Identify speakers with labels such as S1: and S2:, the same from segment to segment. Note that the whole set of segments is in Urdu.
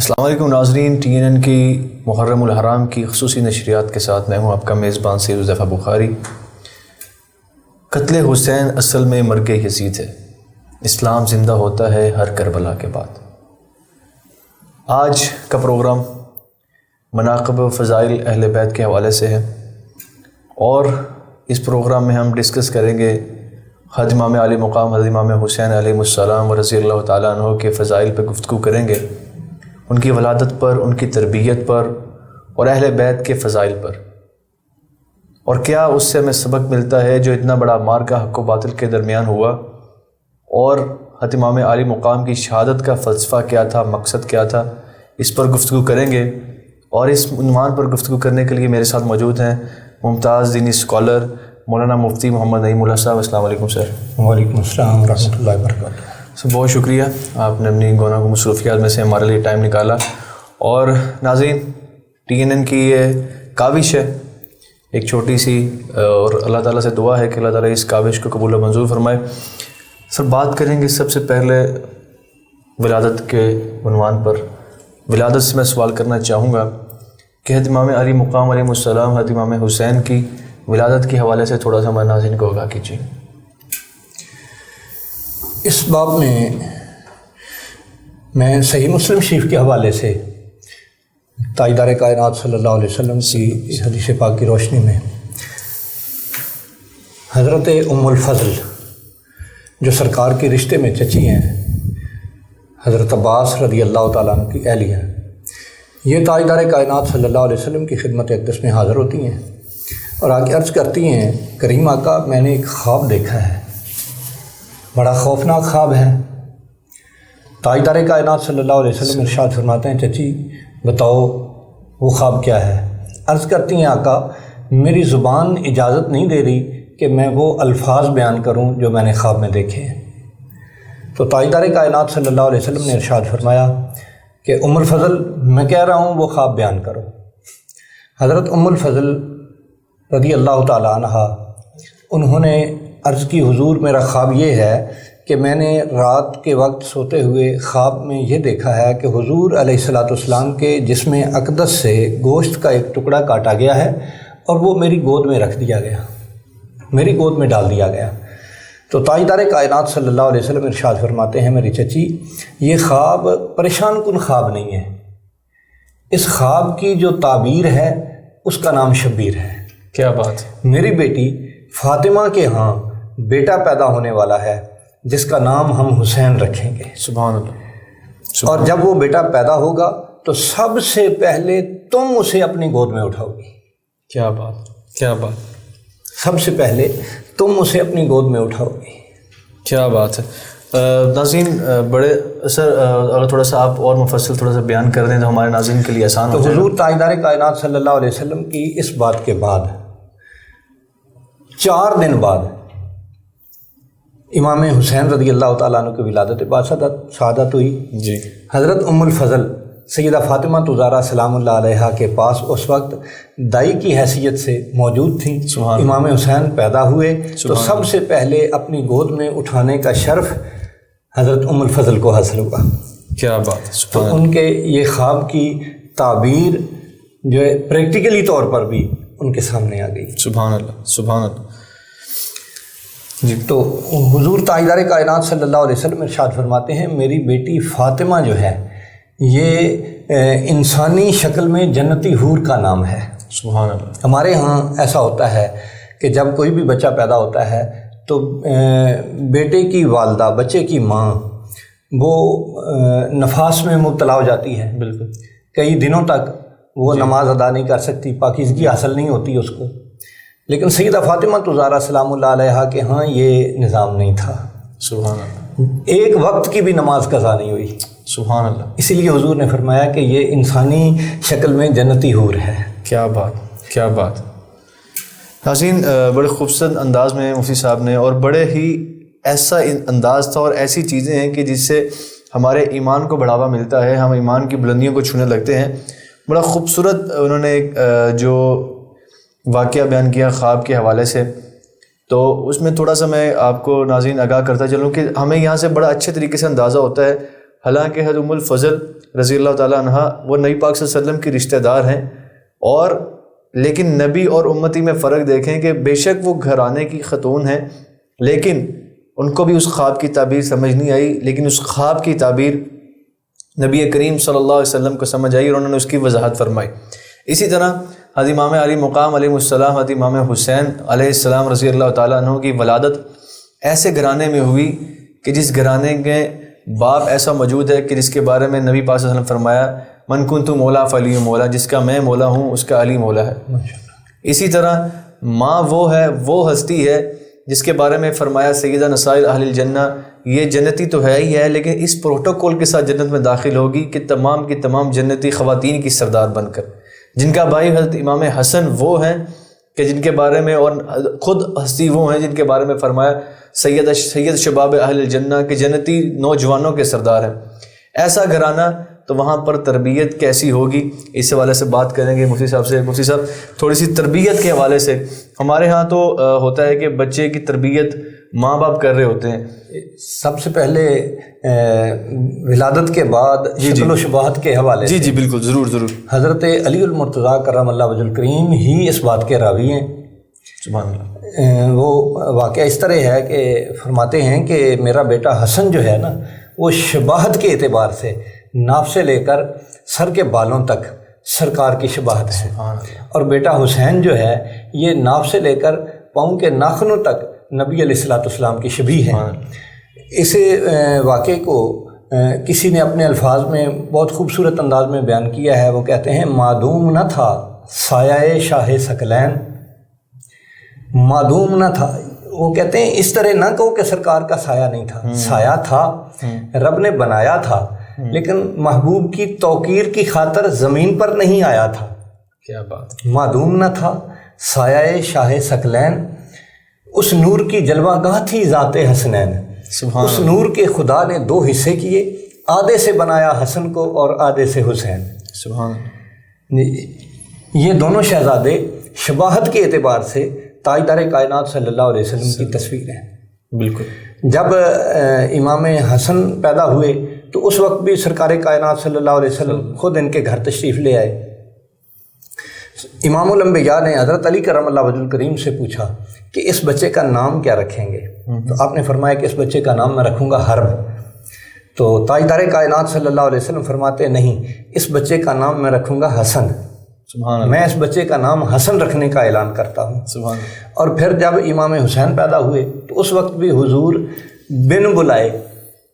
S1: السلام علیکم ناظرین، TNN کی محرم الحرام کی خصوصی نشریات کے ساتھ میں ہوں آپ کا میزبان سید حذیفہ بخاری۔ قتل حسین اصل میں مرگ یزید ہے، اسلام زندہ ہوتا ہے ہر کربلا کے بعد۔ آج کا پروگرام مناقب و فضائل اہل بیت کے حوالے سے ہے، اور اس پروگرام میں ہم ڈسکس کریں گے حضرت امام علی مقام حضرت امام حسین علیہ السلام و رضی اللہ تعالیٰ عنہ کے فضائل پر گفتگو کریں گے، ان کی ولادت پر، ان کی تربیت پر، اور اہل بیت کے فضائل پر، اور کیا اس سے ہمیں سبق ملتا ہے جو اتنا بڑا معرکہ حق و باطل کے درمیان ہوا، اور حضرت امام علی مقام کی شہادت کا فلسفہ کیا تھا، مقصد کیا تھا، اس پر گفتگو کریں گے۔ اور اس عنوان پر گفتگو کرنے کے لیے میرے ساتھ موجود ہیں ممتاز دینی اسکالر مولانا مفتی محمد نعیم اللہ صاحب۔ السلام علیکم سر۔
S2: وعلیکم السلام ورحمۃ اللہ وبرکاتہ۔
S1: سر بہت شکریہ، آپ نے اپنی گونا کو مصروفیات میں سے ہمارے لیے ٹائم نکالا۔ اور ناظرین، TNN کی یہ کاوش ہے ایک چھوٹی سی، اور اللہ تعالیٰ سے دعا ہے کہ اللہ تعالیٰ اس کاوش کو قبول و منظور فرمائے۔ سر بات کریں گے سب سے پہلے ولادت کے عنوان پر۔ ولادت سے میں سوال کرنا چاہوں گا کہ حضرت امام علی مقام علیہ السلام، حضرت امام حسین کی ولادت کے حوالے سے تھوڑا سا ہمارے ناظرین کو آگاہ کیجیے۔
S2: اس باب میں صحیح مسلم شریف کے حوالے سے تاجدار کائنات صلی اللہ علیہ وسلم کی حدیث پاک کی روشنی میں حضرت ام الفضل جو سرکار کے رشتے میں چچی ہیں، حضرت عباس رضی اللہ تعالیٰ عنہ کی اہلیہ ہیں، یہ تاجدار کائنات صلی اللہ علیہ وسلم کی خدمت اقدس میں حاضر ہوتی ہیں اور آ کے عرض کرتی ہیں، کریم آقا میں نے ایک خواب دیکھا ہے، بڑا خوفناک خواب ہے۔ تاجدار کائنات صلی اللہ علیہ وسلم ارشاد فرماتے ہیں، چچی بتاؤ وہ خواب کیا ہے؟ عرض کرتی ہیں، آقا میری زبان اجازت نہیں دے رہی کہ میں وہ الفاظ بیان کروں جو میں نے خواب میں دیکھے ہیں۔ تو تاجدار کائنات صلی اللہ علیہ وسلم نے ارشاد فرمایا کہ ام الفضل میں کہہ رہا ہوں وہ خواب بیان کرو۔ حضرت ام الفضل رضی اللہ تعالیٰ عنہ انہوں نے عرض کی، حضور میرا خواب یہ ہے کہ میں نے رات کے وقت سوتے ہوئے خواب میں یہ دیکھا ہے کہ حضور علیہ الصلوۃ والسلام کے جسم اقدس سے گوشت کا ایک ٹکڑا کاٹا گیا ہے اور وہ میری گود میں رکھ دیا گیا، میری گود میں ڈال دیا گیا۔ تو تاجدار کائنات صلی اللہ علیہ وسلم ارشاد فرماتے ہیں، میری چچی یہ خواب پریشان کن خواب نہیں ہے، اس خواب کی جو تعبیر ہے اس کا نام شبیر ہے۔
S1: کیا بات!
S2: میری بیٹی فاطمہ کے ہاں بیٹا پیدا ہونے والا ہے جس کا نام ہم حسین رکھیں گے۔
S1: سبحان اللہ۔
S2: اور جب وہ بیٹا پیدا ہوگا تو سب سے پہلے تم اسے اپنی گود میں اٹھاؤ گی۔
S1: کیا بات، کیا بات!
S2: سب سے پہلے تم اسے اپنی گود میں اٹھاؤ گی۔
S1: کیا بات ہے! ناظرین بڑے سر اگر تھوڑا سا آپ اور مفصل تھوڑا سا بیان کر دیں تو ہمارے ناظرین کے لیے آسان ہو
S2: تو
S1: جائے۔
S2: حضور تاجدار کائنات صلی اللہ علیہ وسلم کی اس بات کے بعد 4 دن بعد امام حسین رضی اللہ تعالیٰ عنہ کی ولادت سعادت ہوئی۔
S1: جی۔
S2: حضرت ام الفضل سیدہ فاطمہ زہرا سلام اللہ علیہا کے پاس اس وقت دائی کی حیثیت سے موجود تھیں۔ امام حسین پیدا ہوئے تو سب سے پہلے اپنی گود میں اٹھانے کا شرف حضرت ام الفضل کو حاصل ہوا۔
S1: کیا بات!
S2: تو ان کے یہ خواب کی تعبیر جو ہے پریکٹیکلی طور پر بھی ان کے سامنے آ گئی۔
S1: سبحان اللہ، سبحان اللہ۔
S2: جی، تو حضور تاجدار کائنات صلی اللہ علیہ وسلم ارشاد فرماتے ہیں، میری بیٹی فاطمہ جو ہے یہ انسانی شکل میں جنتی حور کا نام ہے۔
S1: سبحان اللہ۔
S2: ہمارے ہاں ایسا ہوتا ہے کہ جب کوئی بھی بچہ پیدا ہوتا ہے تو بیٹے کی والدہ، بچے کی ماں، وہ نفاس میں مبتلا ہو جاتی ہے،
S1: بالکل،
S2: کئی دنوں تک وہ نماز ادا نہیں کر سکتی، پاکیزگی حاصل نہیں ہوتی اس کو۔ لیکن سیدہ فاطمہ زہرا سلام اللہ علیہا کے ہاں یہ نظام نہیں تھا۔
S1: سبحان اللہ۔
S2: ایک وقت کی بھی نماز قضا نہیں ہوئی۔
S1: سبحان اللہ۔
S2: اسی لیے حضور نے فرمایا کہ یہ انسانی شکل میں جنتی حور ہے۔
S1: کیا بات، کیا بات! ناظرین بڑے خوبصورت انداز میں مفتی صاحب نے، اور بڑے ہی ایسا انداز تھا اور ایسی چیزیں ہیں کہ جس سے ہمارے ایمان کو بڑھاوا ملتا ہے، ہم ایمان کی بلندیوں کو چھونے لگتے ہیں۔ بڑا خوبصورت انہوں نے جو واقعہ بیان کیا خواب کے حوالے سے، تو اس میں تھوڑا سا میں آپ کو ناظرین آگاہ کرتا چلوں کہ ہمیں یہاں سے بڑا اچھے طریقے سے اندازہ ہوتا ہے حالانکہ حضرت ام الفضل رضی اللہ تعالیٰ عنہ وہ نبی پاک صلی اللہ علیہ وسلم کی رشتہ دار ہیں، اور لیکن نبی اور امتی میں فرق دیکھیں کہ بے شک وہ گھرانے کی خاتون ہیں، لیکن ان کو بھی اس خواب کی تعبیر سمجھ نہیں آئی، لیکن اس خواب کی تعبیر نبی کریم صلی اللہ علیہ وسلم کو سمجھ آئی اور انہوں نے اس کی وضاحت فرمائی۔ اسی طرح حضرت امام علی مقام علیہ السلام، حضرت امام حسین علیہ السلام رضی اللہ تعالیٰ عنہ کی ولادت ایسے گھرانے میں ہوئی کہ جس گھرانے کے باپ ایسا موجود ہے کہ جس کے بارے میں نبی پاک صلی اللہ علیہ وسلم فرمایا من کنت مولا فعلی مولا، جس کا میں مولا ہوں اس کا علی مولا ہے۔ اسی طرح ماں وہ ہے، وہ ہستی ہے جس کے بارے میں فرمایا سیدہ نساء اہل الجنہ، یہ جنتی تو ہے ہی ہے لیکن اس پروٹوکول کے ساتھ جنت میں داخل ہوگی کہ تمام کی تمام جنتی خواتین کی سردار بن کر، جن کا بھائی حضرت امام حسن وہ ہیں کہ جن کے بارے میں، اور خود ہستی وہ ہیں جن کے بارے میں فرمایا سید شباب اہل الجنہ کہ جنتی نوجوانوں کے سردار ہیں۔ ایسا گھرانہ تو وہاں پر تربیت کیسی ہوگی، اس حوالے سے بات کریں گے مفتی صاحب سے۔ مفتی صاحب تھوڑی سی تربیت کے حوالے سے، ہمارے ہاں تو ہوتا ہے کہ بچے کی تربیت ماں باپ کر رہے ہوتے ہیں۔
S2: سب سے پہلے ولادت کے بعد شکل و شباہت کے حوالے سے
S1: جی بالکل، ضرور۔ حضرت
S2: علی المرتضیٰ کرم اللہ وجہ الکریم ہی اس بات کے راوی ہیں،
S1: سبحان اللہ۔
S2: وہ واقعہ اس طرح ہے کہ فرماتے ہیں کہ میرا بیٹا حسن جو ہے نا، وہ شباہت کے اعتبار سے ناف سے لے کر سر کے بالوں تک سرکار کی شباہت ہے، اور بیٹا حسین جو ہے یہ ناف سے لے کر پاؤں کے ناخنوں تک نبی علیہ الصلوۃ والسلام کی شبیہ ہے۔ اسے واقعے کو کسی نے اپنے الفاظ میں بہت خوبصورت انداز میں بیان کیا ہے، وہ کہتے ہیں معدوم نہ تھا سایہ شاہ ثقلین، معدوم نہ تھا، وہ کہتے ہیں اس طرح نہ کہو کہ سرکار کا سایہ نہیں تھا، سایہ تھا، رب نے بنایا تھا، لیکن محبوب کی توقیر کی خاطر زمین پر نہیں آیا تھا۔
S1: کیا بات!
S2: معدوم نہ تھا سایہ شاہ ثقلین، اس نور کی جلوہ گاہ تھی ذات حسنین، اس نور کے خدا نے دو حصے کیے، آدھے سے بنایا حسن کو اور آدھے سے حسین۔
S1: سبحان
S2: یہ دونوں شہزادے شباہت کے اعتبار سے تاجدار کائنات صلی اللہ علیہ وسلم کی تصویر ہیں۔
S1: بالکل۔
S2: جب امام حسن پیدا ہوئے تو اس وقت بھی سرکار کائنات صلی اللہ علیہ وسلم خود ان کے گھر تشریف لے آئے۔ امام الانبیاء نے حضرت علی کرم اللہ وجہ الکریم سے پوچھا کہ اس بچے کا نام کیا رکھیں گے؟ تو آپ نے فرمایا کہ اس بچے کا نام میں رکھوں گا حرب۔ تو تاجدار کائنات صلی اللہ علیہ وسلم فرماتے نہیں، اس بچے کا نام میں رکھوں گا حسن، میں اس بچے کا نام حسن رکھنے کا اعلان کرتا ہوں۔ اور پھر جب امام حسین پیدا ہوئے تو اس وقت بھی حضور بن بلائے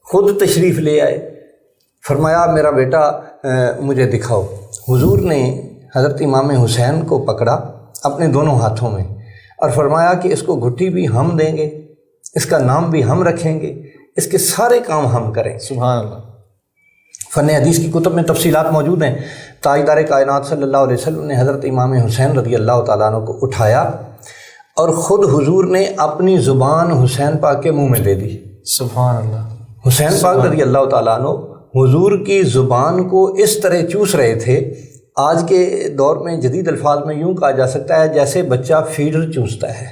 S2: خود تشریف لے آئے، فرمایا میرا بیٹا مجھے دکھاؤ۔ حضور نے حضرت امام حسین کو پکڑا اپنے دونوں ہاتھوں میں اور فرمایا کہ اس کو گھٹی بھی ہم دیں گے، اس کا نام بھی ہم رکھیں گے، اس کے سارے کام ہم کریں۔
S1: سبحان اللہ۔
S2: فن حدیث کی کتب میں تفصیلات موجود ہیں۔ تاجدار کائنات صلی اللہ علیہ وسلم نے حضرت امام حسین رضی اللہ تعالیٰ عنہ کو اٹھایا اور خود حضور نے اپنی زبان حسین پاک کے منہ میں دے دی۔
S1: سبحان اللہ۔
S2: حسین پاک رضی اللہ تعالیٰ عنہ حضور کی زبان کو اس طرح چوس رہے تھے، آج کے دور میں جدید الفاظ میں یوں کہا جا سکتا ہے جیسے بچہ فیڈر چوستا ہے،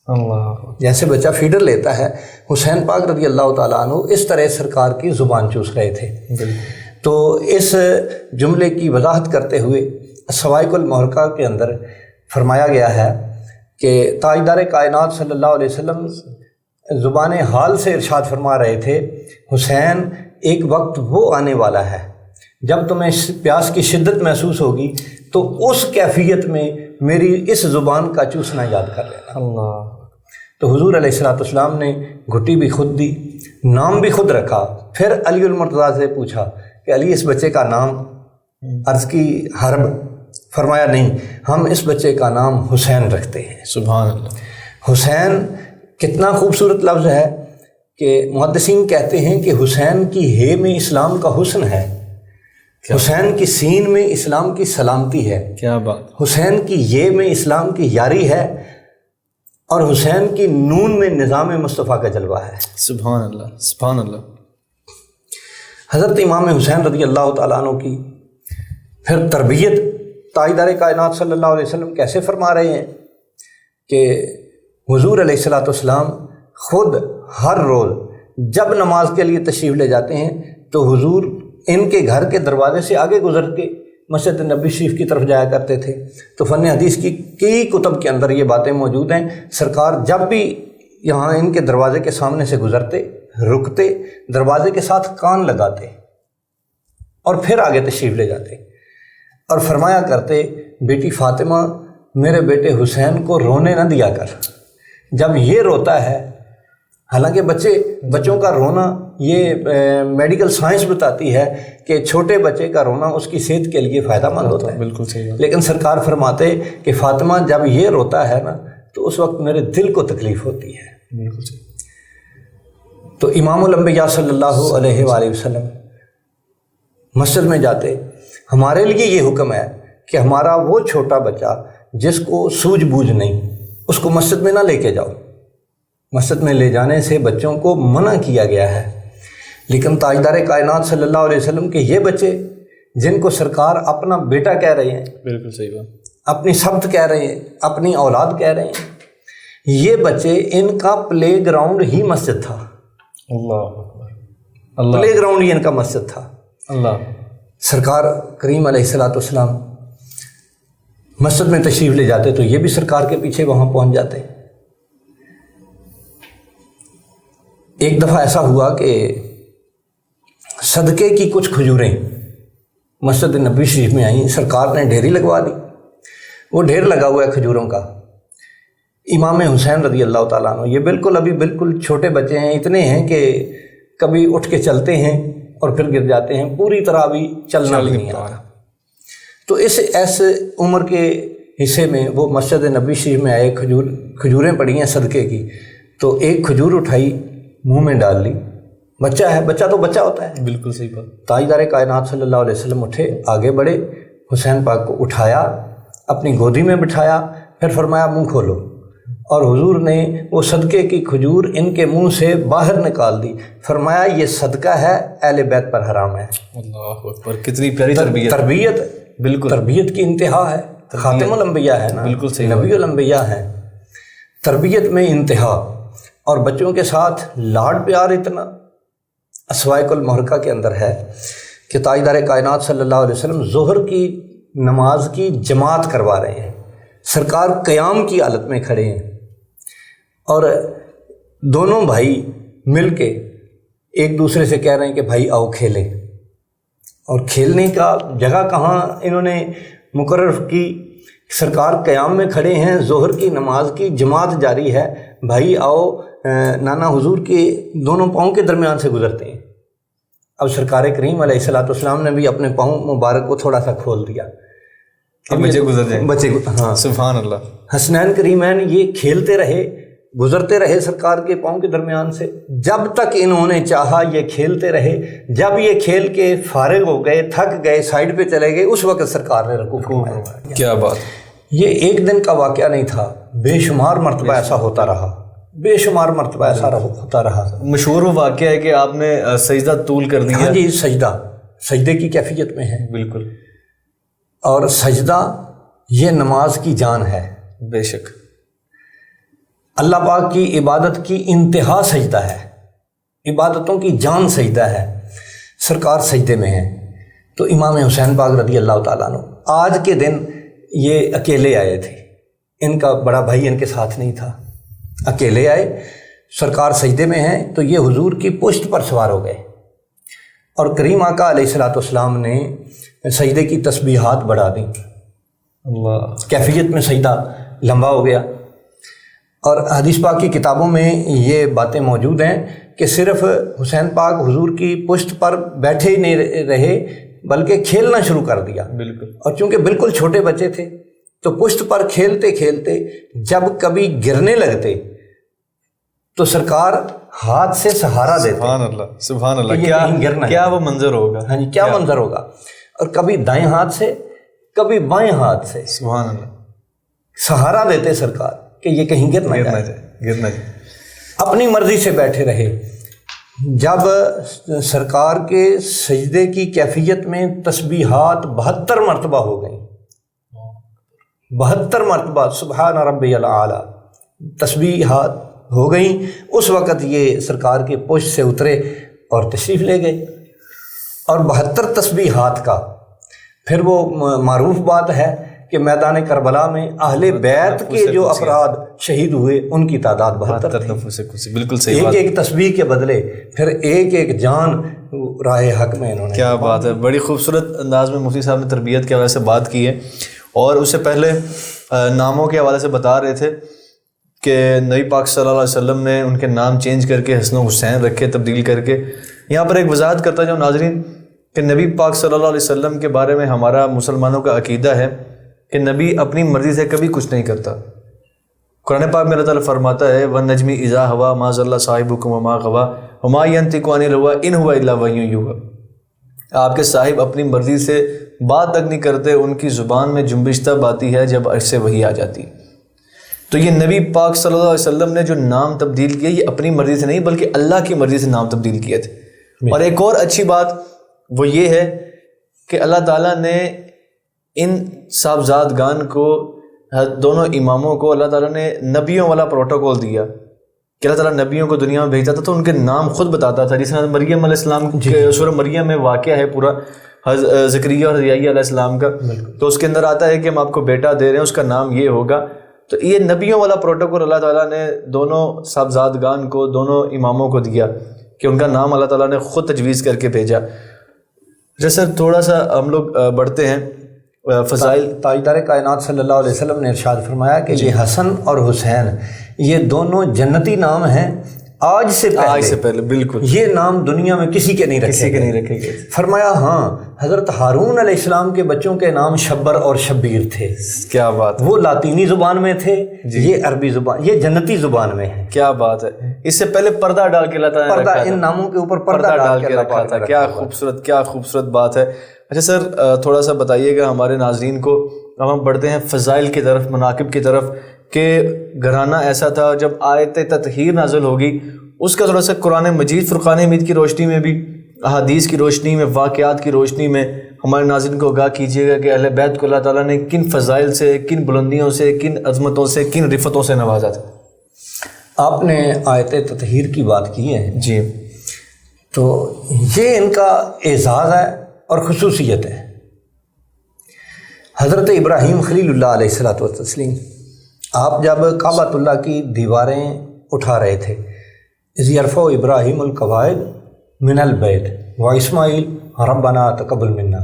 S1: اللہ،
S2: جیسے بچہ فیڈر لیتا ہے، حسین پاک رضی اللہ تعالیٰ عنہ اس طرح سرکار کی زبان چوس رہے تھے۔ تو اس جملے کی وضاحت کرتے ہوئے الصواعق المحرقہ کے اندر فرمایا گیا ہے کہ تاجدار کائنات صلی اللہ علیہ وسلم زبان حال سے ارشاد فرما رہے تھے، حسین ایک وقت وہ آنے والا ہے جب تمہیں پیاس کی شدت محسوس ہوگی تو اس کیفیت میں میری اس زبان کا چوسنا یاد کر لینا۔
S1: اللہ۔
S2: تو حضور علیہ الصلوۃ والسلام نے گھٹی بھی خود دی، نام بھی خود رکھا۔ پھر علی المرتضیٰ سے پوچھا کہ علی اس بچے کا نام، عرض کی حرب، فرمایا نہیں، ہم اس بچے کا نام حسین رکھتے ہیں۔
S1: سبحان اللہ۔
S2: حسین کتنا خوبصورت لفظ ہے کہ محدثین کہتے ہیں کہ حسین کی ہے میں اسلام کا حسن ہے، حسین کی سین میں اسلام کی سلامتی ہے،
S1: کیا بات!
S2: حسین کی یہ میں اسلام کی یاری ہے، اور حسین کی نون میں نظام مصطفیٰ کا جلوہ ہے۔
S1: سبحان اللہ، سبحان اللہ۔
S2: حضرت امام حسین رضی اللہ تعالیٰ عنہ کی پھر تربیت تاجدار کائنات صلی اللہ علیہ وسلم کیسے فرما رہے ہیں کہ حضور علیہ الصلوۃ والسلام خود ہر روز جب نماز کے لیے تشریف لے جاتے ہیں تو حضور ان کے گھر کے دروازے سے آگے گزر کے مسجد نبی شریف کی طرف جایا کرتے تھے۔ تو فن حدیث کی کئی کتب کے اندر یہ باتیں موجود ہیں۔ سرکار جب بھی یہاں ان کے دروازے کے سامنے سے گزرتے، رکتے، دروازے کے ساتھ کان لگاتے اور پھر آگے تشریف لے جاتے اور فرمایا کرتے، بیٹی فاطمہ میرے بیٹے حسین کو رونے نہ دیا کر، جب یہ روتا ہے، حالانکہ بچوں کا رونا یہ میڈیکل سائنس بتاتی ہے کہ چھوٹے بچے کا رونا اس کی صحت کے لیے فائدہ مند ہوتا ہے،
S1: بالکل صحیح،
S2: لیکن سرکار فرماتے کہ فاطمہ جب یہ روتا ہے نا تو اس وقت میرے دل کو تکلیف ہوتی ہے۔
S1: بالکل صحیح۔
S2: تو امام الانبیاء صلی اللہ علیہ وآلہ وسلم مسجد میں جاتے، ہمارے لیے یہ حکم ہے کہ ہمارا وہ چھوٹا بچہ جس کو سوجھ بوجھ نہیں، اس کو مسجد میں نہ لے کے جاؤ، مسجد میں لے جانے سے بچوں کو منع کیا گیا ہے۔ لیکن تاجدار کائنات صلی اللہ علیہ وسلم کے یہ بچے جن کو سرکار اپنا بیٹا کہہ رہے ہیں،
S1: بالکل صحیح بات،
S2: اپنی سبت کہہ رہے ہیں، اپنی اولاد کہہ رہے ہیں، یہ بچے ان کا پلے گراؤنڈ ہی مسجد تھا۔
S1: اللہ اکبر، اللہ،
S2: پلے گراؤنڈ ہی ان کا مسجد تھا۔
S1: اللہ،
S2: سرکار کریم علیہ الصلاۃ والسلام مسجد میں تشریف لے جاتے تو یہ بھی سرکار کے پیچھے وہاں پہنچ جاتے۔ ایک دفعہ ایسا ہوا کہ صدقے کی کچھ کھجوریں مسجد نبی شریف میں آئیں، سرکار نے ڈھیری لگوا دی، وہ ڈھیر لگا ہوا ہے کھجوروں کا۔ امام حسین رضی اللہ تعالیٰ عنہ یہ بالکل چھوٹے بچے ہیں، اتنے ہیں کہ کبھی اٹھ کے چلتے ہیں اور پھر گر جاتے ہیں، پوری طرح بھی چلنا بھی نہیں آتا۔ تو اس ایسے عمر کے حصے میں وہ مسجد نبی شریف میں آئے، کھجوریں پڑی ہیں صدقے کی، تو ایک کھجور اٹھائی، منہ میں ڈال لی، بچہ ہے، بچہ تو بچہ ہوتا ہے۔
S1: بالکل صحیح بات۔
S2: تاجدار کائنات صلی اللہ علیہ وسلم اٹھے، آگے بڑھے، حسین پاک کو اٹھایا، اپنی گودی میں بٹھایا، پھر فرمایا منہ کھولو، اور حضور نے وہ صدقے کی کھجور ان کے منہ سے باہر نکال دی، فرمایا یہ صدقہ ہے، اہل بیت پر حرام ہے۔
S1: اللہ اکبر، کتنی پیاری
S2: تربیت،
S1: بالکل
S2: تربیت کی انتہا ہے، خاتم الانبیاء ہے نا،
S1: بالکل صحیح،
S2: نبی الانبیاء ہے، تربیت میں انتہا، اور بچوں کے ساتھ لاڈ پیار اتنا۔ اسوائق المحرقہ کے اندر ہے کہ تاجدار کائنات صلی اللہ علیہ وسلم ظہر کی نماز کی جماعت کروا رہے ہیں، سرکار قیام کی حالت میں کھڑے ہیں، اور دونوں بھائی مل کے ایک دوسرے سے کہہ رہے ہیں کہ بھائی آؤ کھیلیں، اور کھیلنے کا جگہ کہاں انہوں نے مقرر کی؟ سرکار قیام میں کھڑے ہیں، ظہر کی نماز کی جماعت جاری ہے، بھائی آؤ نانا حضور کے دونوں پاؤں کے درمیان سے گزرتے ہیں۔ اب سرکار کریم علیہ الصلوۃ والسلام نے بھی اپنے پاؤں مبارک کو تھوڑا سا کھول دیا،
S1: بچے گزر جائیں،
S2: بچے، ہاں
S1: سبحان اللہ۔
S2: حسنین کریمین یہ کھیلتے رہے، گزرتے رہے سرکار کے پاؤں کے درمیان سے، جب تک انہوں نے چاہا یہ کھیلتے رہے، جب یہ کھیل کے فارغ ہو گئے، تھک گئے، سائڈ پہ چلے گئے، اس وقت سرکار نے رکوع فرمایا۔
S1: کیا بات!
S2: یہ ایک دن کا واقعہ نہیں تھا، بے شمار مرتبہ ایسا ہوتا رہا، بے شمار مرتبہ ایسا ہوتا رہا۔
S1: مشہور وہ واقعہ ہے کہ آپ نے سجدہ طول کر دیا۔
S2: ہاں جی، سجدے کی کیفیت میں ہے،
S1: بالکل،
S2: اور سجدہ یہ نماز کی جان ہے،
S1: بے شک۔
S2: اللہ پاک کی عبادت کی انتہا سجدہ ہے، عبادتوں کی جان سجدہ ہے، سرکار سجدے میں ہیں۔ تو امام حسین پاک رضی اللہ تعالیٰ عنہ آج کے دن یہ اکیلے آئے تھے، ان کا بڑا بھائی ان کے ساتھ نہیں تھا، اکیلے آئے، سرکار سجدے میں ہیں، تو یہ حضور کی پشت پر سوار ہو گئے، اور کریم آقا علیہ الصلوۃ والسلام نے سجدے کی تسبیحات بڑھا دیں،
S1: اللہ،
S2: کیفیت میں سجدہ لمبا ہو گیا۔ اور حدیث پاک کی کتابوں میں یہ باتیں موجود ہیں کہ صرف حسین پاک حضور کی پشت پر بیٹھے ہی نہیں رہے بلکہ کھیلنا شروع کر دیا،
S1: بالکل،
S2: اور چونکہ بالکل چھوٹے بچے تھے تو پشت پر کھیلتے کھیلتے جب کبھی گرنے لگتے تو سرکار ہاتھ سے سہارا دیتے۔
S1: سبحان اللہ، سبحان اللہ، کیا وہ منظر ہوگا!
S2: ہاں جی، کیا منظر ہوگا! اور کبھی دائیں ہاتھ سے، کبھی بائیں ہاتھ سے
S1: سبحان اللہ
S2: سہارا دیتے سرکار کہ یہ کہیں گر نہ جائے۔ اپنی مرضی سے بیٹھے رہے۔ جب سرکار کے سجدے کی کیفیت میں تسبیحات 72 مرتبہ ہو گئیں، 72 مرتبہ سبحان ربی الاعلیٰ تسبیحات ہو گئیں، اس وقت یہ سرکار کے پشت سے اترے اور تشریف لے گئے۔ اور 72 تسبیحات کا. پھر وہ معروف بات ہے کہ میدان کربلا میں اہل بیت کے جو افراد شہید ہوئے ان کی تعداد 72 تھی.
S1: بالکل صحیح بات.
S2: ایک تسبیح کے بدلے پھر ایک جان راہ حق میں انہوں نے.
S1: کیا بات ہے. بڑی خوبصورت انداز میں مفتی صاحب نے تربیت کے حوالے سے بات کی ہے. اور اس سے پہلے ناموں کے حوالے سے بتا رہے تھے کہ نبی پاک صلی اللہ علیہ وسلم نے ان کے نام چینج کر کے حسن و حسین رکھے، تبدیل کر کے. یہاں پر ایک وضاحت کرتا جو ناظرین کہ نبی پاک صلی اللہ علیہ وسلم کے بارے میں ہمارا مسلمانوں کا عقیدہ ہے کہ نبی اپنی مرضی سے کبھی کچھ نہیں کرتا. قرآن پاک میں اللہ تعالیٰ فرماتا ہے وَالنَّجْمِ إِذَا هَوَىٰ مَا ضَلَّ صَاحِبُكُمْ وَمَا غَوَىٰ وَمَا يَنطِقُ عَنِ الْهَوَىٰ إِنْ هُوَ إِلَّا وَحْيٌ يُوحَىٰ. آپ کے صاحب اپنی مرضی سے بات تک نہیں کرتے، ان کی زبان میں جنبش تب آتی ہے جب عرش سے وحی آ جاتی. تو یہ نبی پاک صلی اللہ علیہ وسلم نے جو نام تبدیل کیے یہ اپنی مرضی سے نہیں بلکہ اللہ کی مرضی سے نام تبدیل کیے تھے. اور ایک اور اچھی بات وہ یہ ہے کہ اللہ تعالیٰ نے ان صاحبزادگان کو، دونوں اماموں کو اللہ تعالیٰ نے نبیوں والا پروٹوکول دیا کہ اللہ تعالیٰ نبیوں کو دنیا میں بھیجتا تھا تو ان کے نام خود بتاتا تھا. جس طرح مریم علیہ السلام کے سورہ مریم میں واقعہ ہے پورا زکریا اور یحییٰ علیہ السلام کا، تو اس کے اندر آتا ہے کہ ہم آپ کو بیٹا دے رہے ہیں، اس کا نام یہ ہوگا. تو یہ نبیوں والا پروٹوکول اللہ تعالیٰ نے دونوں صاحبزادگان کو، دونوں اماموں کو دیا کہ ان کا نام اللہ تعالیٰ نے خود تجویز کر کے بھیجا. جیسے تھوڑا سا ہم لوگ بڑھتے ہیں فضائل.
S2: تاجدار کائنات صلی اللہ علیہ وسلم نے ارشاد فرمایا کہ یہ حسن اور حسین یہ دونوں جنتی نام ہیں آج سے پہلے.
S1: بالکل
S2: یہ نام دنیا میں کسی کے نہیں رکھے گئے. فرمایا ہاں حضرت ہارون علیہ السلام کے بچوں کے نام شبر اور شبیر تھے.
S1: کیا بات.
S2: وہ لاطینی زبان میں تھے، یہ عربی زبان، یہ جنتی زبان میں ہے.
S1: کیا بات ہے. اس سے پہلے پردہ ڈال کے اللہ تعالیٰ نے
S2: ان ناموں کے اوپر پردہ ڈال کے رکھا تھا.
S1: کیا خوبصورت، کیا خوبصورت بات ہے. اچھا سر تھوڑا سا بتائیے گا ہمارے ناظرین کو. اب ہم بڑھتے ہیں فضائل کی طرف، مناقب کی طرف، کہ گھرانہ ایسا تھا جب آیت تطہیر نازل ہوگی اس کا تھوڑا سا قرآن مجید فرقان حمید کی روشنی میں بھی، احادیث کی روشنی میں، واقعات کی روشنی میں ہمارے ناظرین کو آگاہ کیجیے گا کہ اہل بیت کو اللہ تعالیٰ نے کن فضائل سے، کن بلندیوں سے، کن عظمتوں سے، کن رفتوں سے نوازا تھا.
S2: آپ نے آیت تطہیر کی بات کی ہے
S1: جی،
S2: تو یہ ان کا اعزاز ہے اور خصوصیت ہے. حضرت ابراہیم خلیل اللہ علیہ الصلوۃ والتسلیم آپ جب کعبۃ اللہ کی دیواریں اٹھا رہے تھے، اذ یرفع ابراہیم القواعد من البیت و اسماعیل ربنا تقبل منا،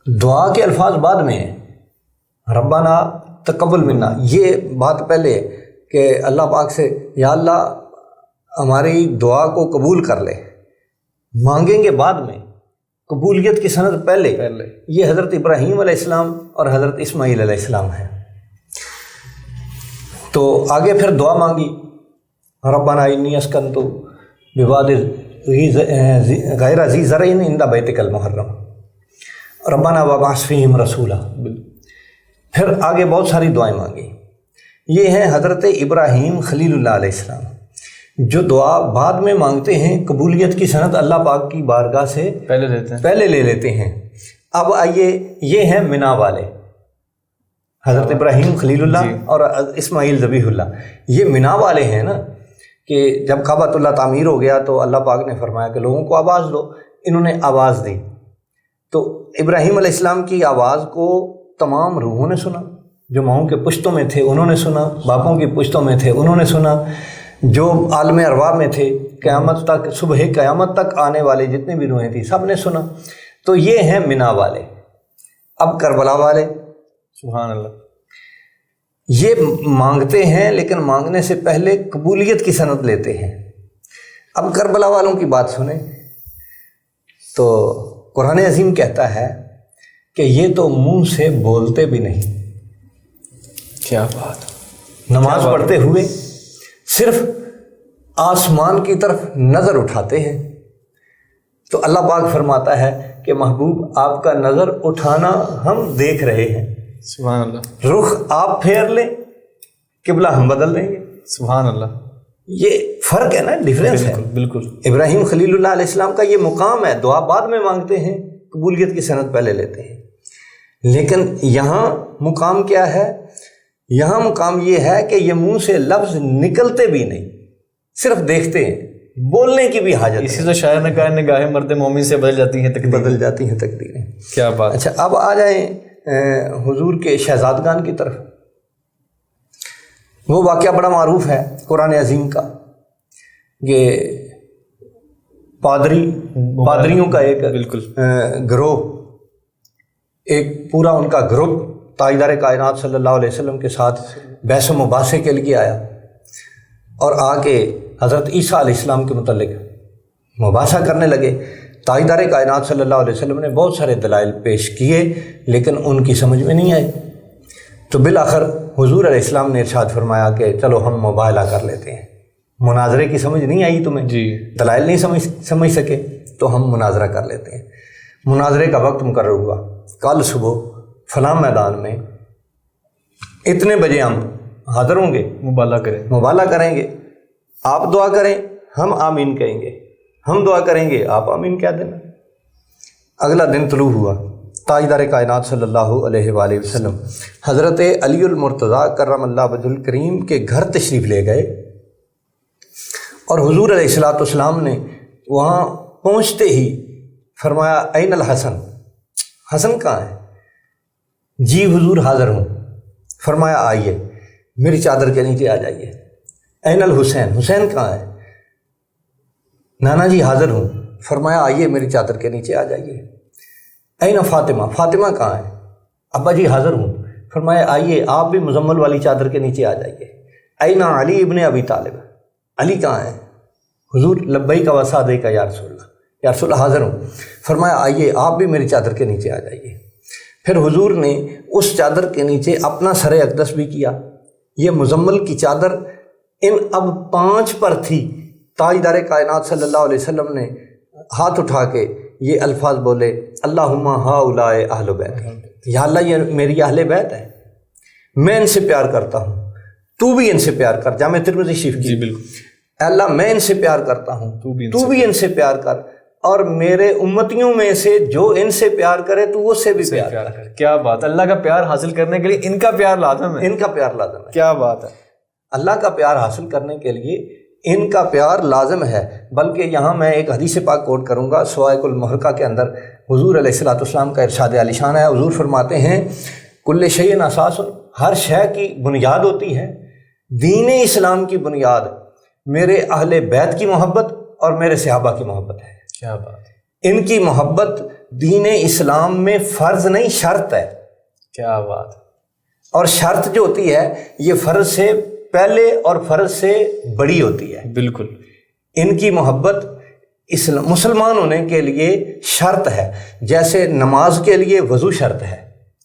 S2: دعا کے الفاظ بعد میں ہیں، ربنا تقبل منا یہ بات پہلے کہ اللہ پاک سے یا اللہ ہماری دعا کو قبول کر لے، مانگیں گے بعد میں، قبولیت کی سند پہلے. یہ حضرت ابراہیم علیہ السلام اور حضرت اسماعیل علیہ السلام ہیں. تو آگے پھر دعا مانگی، ربنا انی اسکنت بواد غیر ذی زرع عند بیتک المحرم ربنا وابعث فیہم رسولا. پھر آگے بہت ساری دعائیں مانگی. یہ ہیں حضرت ابراہیم خلیل اللہ علیہ السلام. جو دعا بعد میں مانگتے ہیں قبولیت کی سند اللہ پاک کی بارگاہ سے پہلے لے لیتے ہیں. اب آئیے، یہ ہیں منا والے، حضرت ابراہیم خلیل اللہ اور اسماعیل ذبیح اللہ. یہ منا والے ہیں نا، کہ جب کعبۃ اللہ تعمیر ہو گیا تو اللہ پاک نے فرمایا کہ لوگوں کو آواز دو. انہوں نے آواز دی تو ابراہیم علیہ السلام کی آواز کو تمام روحوں نے سنا. جو ماؤں کے پشتوں میں تھے انہوں نے سنا، باپوں کی پشتوں میں تھے انہوں نے سنا، جو عالم ارواح میں تھے قیامت تک، صبح قیامت تک آنے والے جتنے بھی روحیں تھیں سب نے سنا. تو یہ ہیں منا والے. اب کربلا والے،
S1: سبحان اللہ،
S2: یہ مانگتے ہیں لیکن مانگنے سے پہلے قبولیت کی سند لیتے ہیں. اب کربلا والوں کی بات سنیں تو قرآن عظیم کہتا ہے کہ یہ تو منہ سے بولتے بھی نہیں.
S1: کیا بات.
S2: نماز پڑھتے ہوئے صرف آسمان کی طرف نظر اٹھاتے ہیں. تو اللہ پاک فرماتا ہے کہ محبوب آپ کا نظر اٹھانا ہم دیکھ رہے ہیں.
S1: سبحان اللہ.
S2: رخ آپ پھیر لیں، قبلہ ہم بدل دیں گے.
S1: سبحان اللہ.
S2: یہ فرق ہے نا، ڈیفرنس ہے.
S1: بالکل.
S2: ابراہیم خلیل اللہ علیہ السلام کا یہ مقام ہے، دعا بعد میں مانگتے ہیں، قبولیت کی سند پہلے لیتے ہیں. لیکن یہاں مقام کیا ہے؟ یہاں مقام یہ ہے کہ یہ منہ سے لفظ نکلتے بھی نہیں، صرف دیکھتے ہیں. بولنے کی بھی حاجت
S1: اسی تو شاعر نے کہا نگاہیں مرد مومن سے بدل جاتی ہیں تقدیریں.
S2: بدل جاتی ہیں تقدیریں.
S1: کیا بات.
S2: اچھا اب آ جائیں حضور کے شہزادگان کی طرف. وہ واقعہ بڑا معروف ہے قرآن عظیم کا کہ پادریوں کا ایک
S1: بالکل
S2: گروہ، ایک پورا ان کا گروپ تاجدار کائنات صلی اللہ علیہ وسلم کے ساتھ بحث و مباحثے کے لیے آیا اور آ کے حضرت عیسیٰ علیہ السلام کے متعلق مباحثہ کرنے لگے. تاجدار کائنات صلی اللہ علیہ وسلم نے بہت سارے دلائل پیش کیے لیکن ان کی سمجھ میں نہیں آئے. تو بالآخر حضور علیہ السلام نے ارشاد فرمایا کہ چلو ہم مباہلہ کر لیتے ہیں. مناظرے کی سمجھ نہیں آئی تمہیں
S1: جی،
S2: دلائل نہیں سمجھ سکے تو ہم مناظرہ کر لیتے ہیں. مناظرے کا وقت مقرر ہوا. کل صبح فلاں میدان میں اتنے بجے ہم حاضر ہوں گے، مباہلہ کریں گے. آپ دعا کریں ہم آمین کہیں گے، ہم دعا کریں گے آپ آمین کہہ دینا. اگلا دن طلوع ہوا. تاجدار کائنات صلی اللہ علیہ وآلہ وسلم حضرت علی المرتضیٰ کرم اللہ وجہ الکریم کے گھر تشریف لے گئے اور حضور علیہ الصلوۃ والسلام نے وہاں پہنچتے ہی فرمایا این الحسن، حسن کہاں ہے؟ جی حضور حاضر ہوں. فرمایا آئیے میری چادر کے نیچے آ جائیے. این الحسین، حسین کہاں ہے؟ نانا جی حاضر ہوں. فرمایا آئیے میری چادر کے نیچے آ جائیے. این فاطمہ، فاطمہ کہاں ہے؟ ابا جی حاضر ہوں. فرمایا آئیے آپ بھی مزمل والی چادر کے نیچے آ جائیے. این علی ابن ابی طالب، علی کہاں ہے؟ حضور لبیک و صادق یا رسول اللہ، یا رسول اللہ حاضر ہوں. فرمایا آئیے آپ بھی میری چادر کے نیچے آ جائیے. پھر حضور نے اس چادر کے نیچے اپنا سر اقدس بھی کیا. یہ مزمل کی چادر ان اب 5 پر تھی. تاجدار کائنات صلی اللہ علیہ وسلم نے ہاتھ اٹھا کے یہ الفاظ بولے اللہم ہؤلاء اہل بیت، یا اللہ یہ میری اہل بیت ہے، میں ان سے پیار کرتا ہوں، تو بھی ان سے پیار کر. جامع ترمذی شریف کی. بالکل. اللہ میں ان سے پیار کرتا ہوں، تو بھی ان سے پیار کر، اور میرے امتیوں میں سے جو ان سے پیار کرے تو اس سے بھی پیار کر.
S1: کیا بات. اللہ کا پیار حاصل کرنے کے لیے ان کا پیار لازم ہے.
S2: ان کا پیار لازم ہے.
S1: کیا بات ہے.
S2: اللہ کا پیار حاصل کرنے کے لیے ان کا پیار لازم ہے. بلکہ یہاں میں ایک حدیث پاک کوٹ کروں گا. سوائق المحرقہ کے اندر حضور علیہ الصلوۃ والسلام کا ارشاد عالی شان ہے. حضور فرماتے ہیں کل شیء اساس، ہر شے کی بنیاد ہوتی ہے. دین اسلام کی بنیاد میرے اہل بیت کی محبت اور میرے صحابہ کی محبت ہے.
S1: کیا بات.
S2: ان کی محبت دین اسلام میں فرض نہیں شرط ہے.
S1: کیا بات.
S2: اور شرط جو ہوتی ہے یہ فرض سے پہلے اور فرض سے بڑی ہوتی ہے.
S1: بالکل.
S2: ان کی محبت مسلمان ہونے کے لیے شرط ہے. جیسے نماز کے لیے وضو شرط ہے،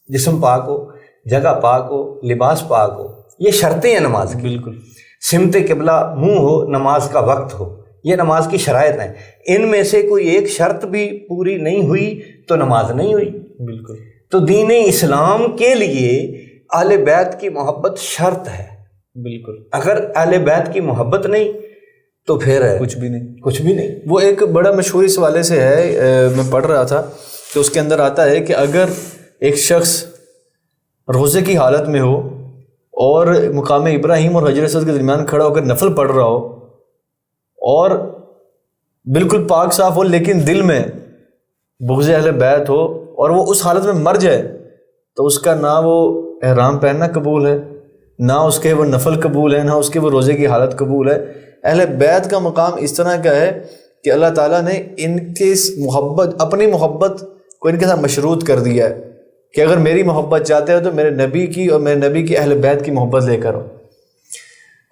S2: جسم پاک ہو، جگہ پاک ہو، لباس پاک ہو، یہ شرطیں ہیں نماز کی.
S1: بالکل.
S2: سمت قبلہ منہ ہو، نماز کا وقت ہو، یہ نماز کی شرائط ہیں. ان میں سے کوئی ایک شرط بھی پوری نہیں ہوئی تو نماز نہیں ہوئی.
S1: بالکل.
S2: تو دین اسلام کے لیے اہل بیت کی محبت شرط ہے.
S1: بالکل.
S2: اگر اہل بیت کی محبت نہیں تو پھر
S1: کچھ بھی نہیں.
S2: کچھ بھی نہیں.
S1: وہ ایک بڑا مشہور اس حوالے سے ہے، میں پڑھ رہا تھا کہ اس کے اندر آتا ہے کہ اگر ایک شخص روزے کی حالت میں ہو اور مقام ابراہیم اور حجر اسود کے درمیان کھڑا ہو کر نفل پڑھ رہا ہو اور بالکل پاک صاف ہو لیکن دل میں بغض اہل بیت ہو اور وہ اس حالت میں مر جائے تو اس کا نہ وہ احرام پہننا قبول ہے، نہ اس کے وہ نفل قبول ہے، نہ اس کے وہ روزے کی حالت قبول ہے. اہل بیت کا مقام اس طرح کا ہے کہ اللہ تعالیٰ نے ان کی محبت، اپنی محبت کو ان کے ساتھ مشروط کر دیا ہے کہ اگر میری محبت چاہتے ہو تو میرے نبی کی اور میرے نبی کی اہل بیت کی محبت لے کر ہو.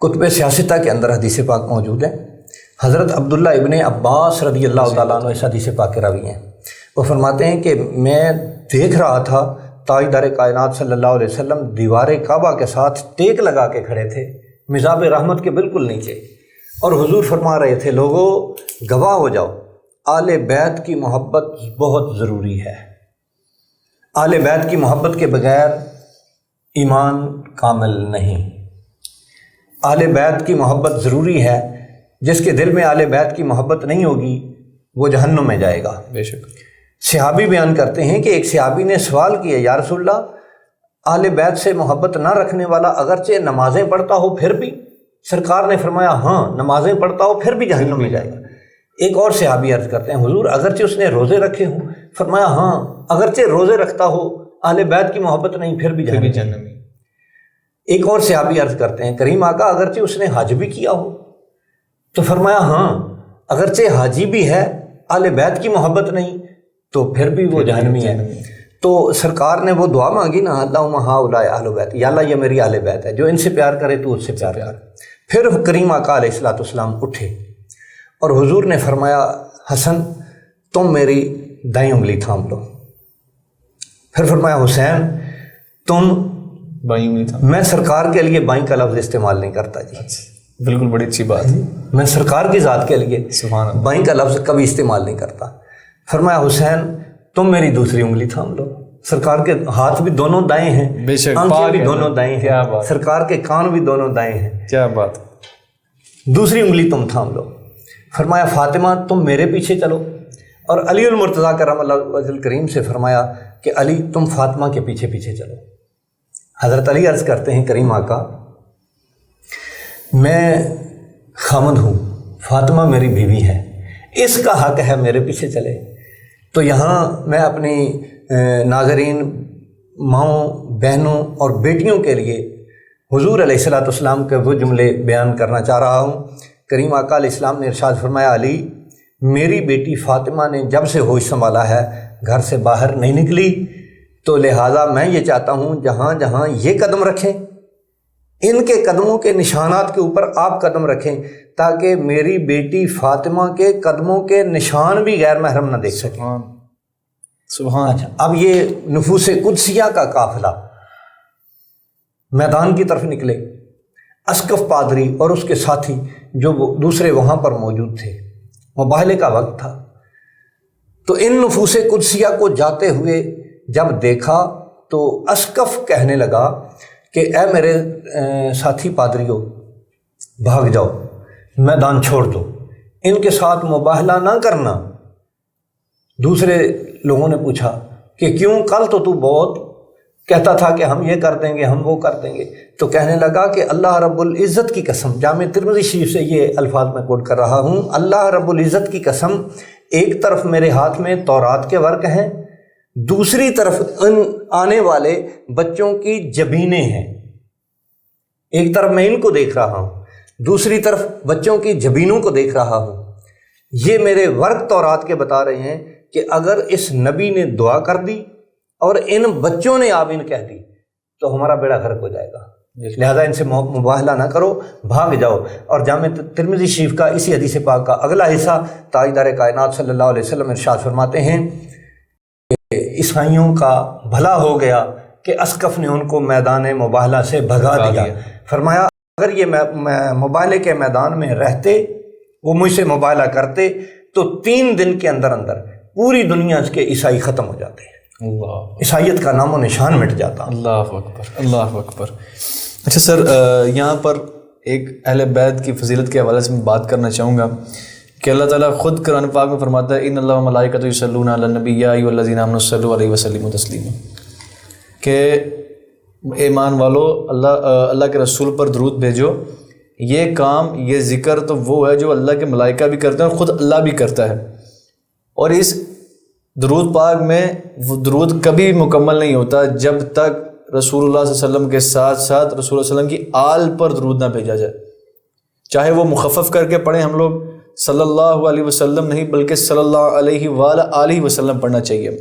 S2: کتب سیاستہ کے اندر حدیث پاک موجود ہے. حضرت عبداللہ ابن عباس رضی اللہ تعالیٰ عنہ اس حدیث پاک کے راوی ہیں. وہ فرماتے ہیں کہ میں دیکھ رہا تھا تاجدار کائنات صلی اللہ علیہ وسلم دیوار کعبہ کے ساتھ ٹیک لگا کے کھڑے تھے مزاب رحمت کے بالکل نیچے، اور حضور فرما رہے تھے لوگوں گواہ ہو جاؤ آل بیت کی محبت بہت ضروری ہے. آل بیت کی محبت کے بغیر ایمان کامل نہیں. آل بیت کی محبت ضروری ہے. جس کے دل میں آل بیت کی محبت نہیں ہوگی وہ جہنم میں جائے گا.
S1: بے شک.
S2: صحابی بیان کرتے ہیں کہ ایک صحابی نے سوال کیا یا رسول اللہ اہل بیت سے محبت نہ رکھنے والا اگرچہ نمازیں پڑھتا ہو پھر بھی؟ سرکار نے فرمایا ہاں نمازیں پڑھتا ہو پھر بھی جہنم میں جائے گا۔ ایک اور صحابی عرض کرتے ہیں حضور اگرچہ اس نے روزے رکھے ہوں؟ فرمایا ہاں اگرچہ روزے رکھتا ہو، اہل بیت کی محبت نہیں، پھر بھی جہنم میں۔ ایک اور صحابی عرض کرتے ہیں کریم آقا اگرچہ اس نے حج بھی کیا ہو؟ تو فرمایا ہاں اگرچہ حاجی بھی ہے، اہل بیت کی محبت نہیں، تو پھر بھی وہ جہنمی ہے۔ تو سرکار نے وہ دعا مانگی نا، اللہم ہؤلاء اہل بیت، یا اللہ یہ میری اہل بیت ہے، جو ان سے پیار کرے تو اس سے پیار کر۔ پھر کریم آقا علیہ الصلوۃ والسلام اٹھے اور حضور نے فرمایا حسن تم میری دائیں انگلی تھام لو۔ پھر فرمایا حسین تم
S1: بائیں انگلی تھام۔
S2: میں سرکار کے لیے بائیں کا لفظ استعمال نہیں کرتا جی،
S1: بالکل بڑی اچھی بات ہے،
S2: میں سرکار کی ذات کے لیے
S1: سبحان اللہ،
S2: بائیں کا لفظ کبھی استعمال نہیں کرتا۔ فرمایا حسین تم میری دوسری انگلی تھام لو۔ سرکار کے ہاتھ بھی دونوں دائیں ہیں،
S1: بے شک،
S2: آنکھیں بھی دونوں دائیں
S1: کیا
S2: ہیں،
S1: بات،
S2: سرکار کے کان بھی دونوں دائیں ہیں،
S1: کیا بات۔
S2: دوسری انگلی تم تھام لو۔ فرمایا فاطمہ تم میرے پیچھے چلو، اور علی المرتضیٰ کرم اللہ وجہ الکریم سے فرمایا کہ علی تم فاطمہ کے پیچھے پیچھے چلو۔ حضرت علی عرض کرتے ہیں کریم آقا میں خامد ہوں، فاطمہ میری بیوی ہے، اس کا حق ہے میرے پیچھے چلے۔ تو یہاں میں اپنی ناظرین ماؤں بہنوں اور بیٹیوں کے لیے حضور علیہ الصلوۃ والسلام کے وہ جملے بیان کرنا چاہ رہا ہوں۔ کریم آقا علیہ السلام نے ارشاد فرمایا علی میری بیٹی فاطمہ نے جب سے ہوش سنبھالا ہے گھر سے باہر نہیں نکلی، تو لہٰذا میں یہ چاہتا ہوں جہاں جہاں یہ قدم رکھیں ان کے قدموں کے نشانات کے اوپر آپ قدم رکھیں، تاکہ میری بیٹی فاطمہ کے قدموں کے نشان بھی غیر محرم نہ دیکھ سکیں۔
S1: سبحان۔
S2: اچھا اب یہ نفوس قدسیہ کا قافلہ میدان کی طرف نکلے، اسقف پادری اور اس کے ساتھی جو دوسرے وہاں پر موجود تھے، مباہلے کا وقت تھا، تو ان نفوس قدسیہ کو جاتے ہوئے جب دیکھا تو اسقف کہنے لگا کہ اے میرے ساتھی پادریوں بھاگ جاؤ، میدان چھوڑ دو، ان کے ساتھ مباہلہ نہ کرنا۔ دوسرے لوگوں نے پوچھا کہ کیوں، کل تو بہت کہتا تھا کہ ہم یہ کر دیں گے ہم وہ کر دیں گے۔ تو کہنے لگا کہ اللہ رب العزت کی قسم، جامع ترمذی شریف سے یہ الفاظ میں کوٹ کر رہا ہوں، اللہ رب العزت کی قسم ایک طرف میرے ہاتھ میں تورات کے ورق ہیں، دوسری طرف ان آنے والے بچوں کی جبینیں ہیں۔ ایک طرف میں ان کو دیکھ رہا ہوں، دوسری طرف بچوں کی جبینوں کو دیکھ رہا ہوں۔ یہ میرے ورق تورات کے بتا رہے ہیں کہ اگر اس نبی نے دعا کر دی اور ان بچوں نے آمین کہہ دی تو ہمارا بیڑا غرق ہو جائے گا، لہذا ان سے مباہلہ نہ کرو، بھاگ جاؤ۔ اور جامع ترمذی شریف کا اسی حدیث پاک کا اگلا حصہ تاجدار کائنات صلی اللہ علیہ وسلم ارشاد فرماتے ہیں کہ عیسائیوں کا بھلا ہو گیا کہ اسقف نے ان کو میدان مباہلہ سے بھگا دیا۔ فرمایا اگر یہ مباہلے کے میدان میں رہتے، وہ مجھ سے مباہلہ کرتے، تو 3 دن کے اندر اندر پوری دنیا کے عیسائی ختم ہو جاتے ہیں،
S1: اللہ،
S2: عیسائیت کا نام و نشان مٹ جاتا۔
S1: اللہ اکبر، اللہ اکبر۔ اچھا سر، یہاں پر ایک اہل بیت کی فضیلت کے حوالے سے میں بات کرنا چاہوں گا کہ اللہ تعالیٰ خود قرآن پاک میں فرماتا ہے ان اللہ و ملائکۃہ یصلون علی النبی یا ایھا الذین آمنوا صلوا علیہ وسلموا تسلیما، کہ ایمان والو اللہ کے رسول پر درود بھیجو۔ یہ کام، یہ ذکر تو وہ ہے جو اللہ کے ملائکہ بھی کرتے ہیں اور خود اللہ بھی کرتا ہے، اور اس درود پاک میں وہ درود کبھی مکمل نہیں ہوتا جب تک رسول اللہ صلی اللہ علیہ وسلم کے ساتھ ساتھ رسول اللہ علیہ وسلم کی آل پر درود نہ بھیجا جائے، چاہے وہ مخفف کر کے پڑھیں، ہم لوگ صلی اللہ علیہ وسلم نہیں بلکہ صلی اللہ علیہ وآلہ وسلم پڑھنا چاہیے۔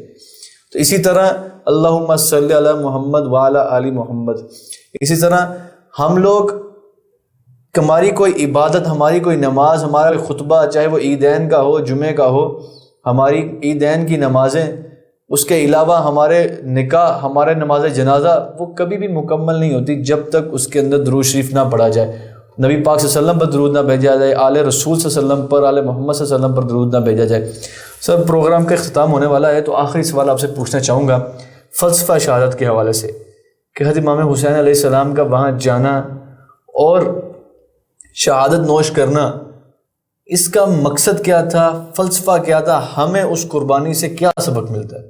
S1: تو اسی طرح اللہم صلی علی محمد وعلی آل محمد۔ اسی طرح ہم لوگ، ہماری کوئی عبادت، ہماری کوئی نماز، ہمارا کوئی خطبہ، چاہے وہ عیدین کا ہو، جمعے کا ہو، ہماری عیدین کی نمازیں، اس کے علاوہ ہمارے نکاح، ہمارے نماز جنازہ، وہ کبھی بھی مکمل نہیں ہوتی جب تک اس کے اندر درود شریف نہ پڑھا جائے، نبی پاک صلی اللہ علیہ وسلم پر درود نہ بھیجا جائے، آل رسول صلی اللہ علیہ وسلم پر، آل محمد صلی اللہ علیہ وسلم پر درود نہ بھیجا جائے۔ سر پروگرام کا اختتام ہونے والا ہے، تو آخری سوال آپ سے پوچھنا چاہوں گا فلسفہ شہادت کے حوالے سے کہ حضرت امام حسین علیہ السلام کا وہاں جانا اور شہادت نوش کرنا، اس کا مقصد کیا تھا، فلسفہ کیا تھا، ہمیں اس قربانی سے کیا سبق ملتا ہے؟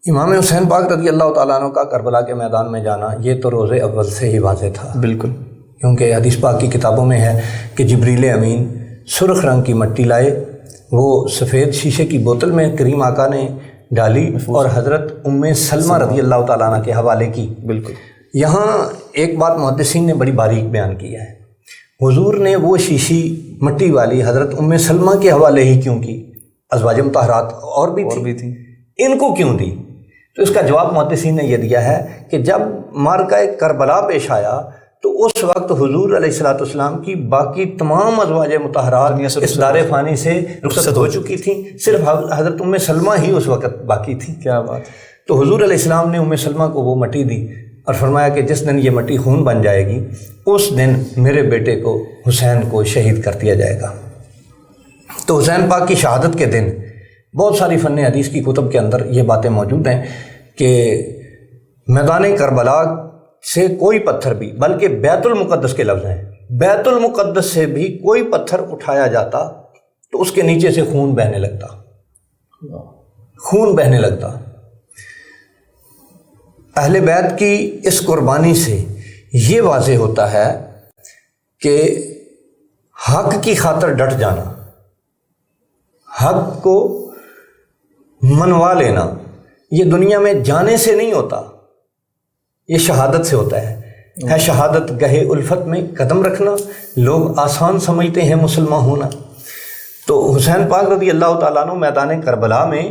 S2: امام حسین پاک رضی اللہ تعالیٰ عنہ کا کربلا کے میدان میں جانا یہ تو روز اول سے ہی واضح تھا،
S1: بالکل،
S2: کیونکہ حدیث پاک کی کتابوں میں ہے کہ جبریل امین سرخ رنگ کی مٹی لائے، وہ سفید شیشے کی بوتل میں کریم آقا نے ڈالی اور حضرت ام سلمہ رضی اللہ تعالیٰ عنہ کے حوالے کی۔
S1: بالکل۔
S2: یہاں ایک بات محدثین نے بڑی باریک بیان کی ہے، حضور نے وہ شیشی مٹی والی حضرت ام سلمہ کے حوالے ہی کیوں کی؟ ازواج مطہرات اور بھی تھیں، ان کو کیوں دی؟ تو اس کا جواب محدثین نے یہ دیا ہے کہ جب معرکہ کربلا پیش آیا تو اس وقت حضور علیہ الصلوۃ والسلام کی باقی تمام ازواج مطہرات اس دار فانی سے رخصت ہو چکی تھیں، صرف حضرت ام سلمہ ہی اس وقت باقی تھیں۔
S1: کیا بات!
S2: تو حضور علیہ السلام نے ام سلمہ کو وہ مٹی دی اور فرمایا کہ جس دن یہ مٹی خون بن جائے گی اس دن میرے بیٹے کو حسین کو شہید کر دیا جائے گا۔ تو حسین پاک کی شہادت کے دن بہت ساری فن حدیث کی کتب کے اندر یہ باتیں موجود ہیں کہ میدان کربلا سے کوئی پتھر بھی، بلکہ بیت المقدس کے لفظ ہیں، بیت المقدس سے بھی کوئی پتھر اٹھایا جاتا تو اس کے نیچے سے خون بہنے لگتا، خون بہنے لگتا۔ اہل بیت کی اس قربانی سے یہ واضح ہوتا ہے کہ حق کی خاطر ڈٹ جانا، حق کو منوا لینا، یہ دنیا میں جانے سے نہیں ہوتا، یہ شہادت سے ہوتا ہے شہادت گہے الفت میں قدم رکھنا۔ لوگ آسان سمجھتے ہیں مسلمان ہونا، تو حسین پاک رضی اللہ تعالیٰ عنہ میدان کربلا میں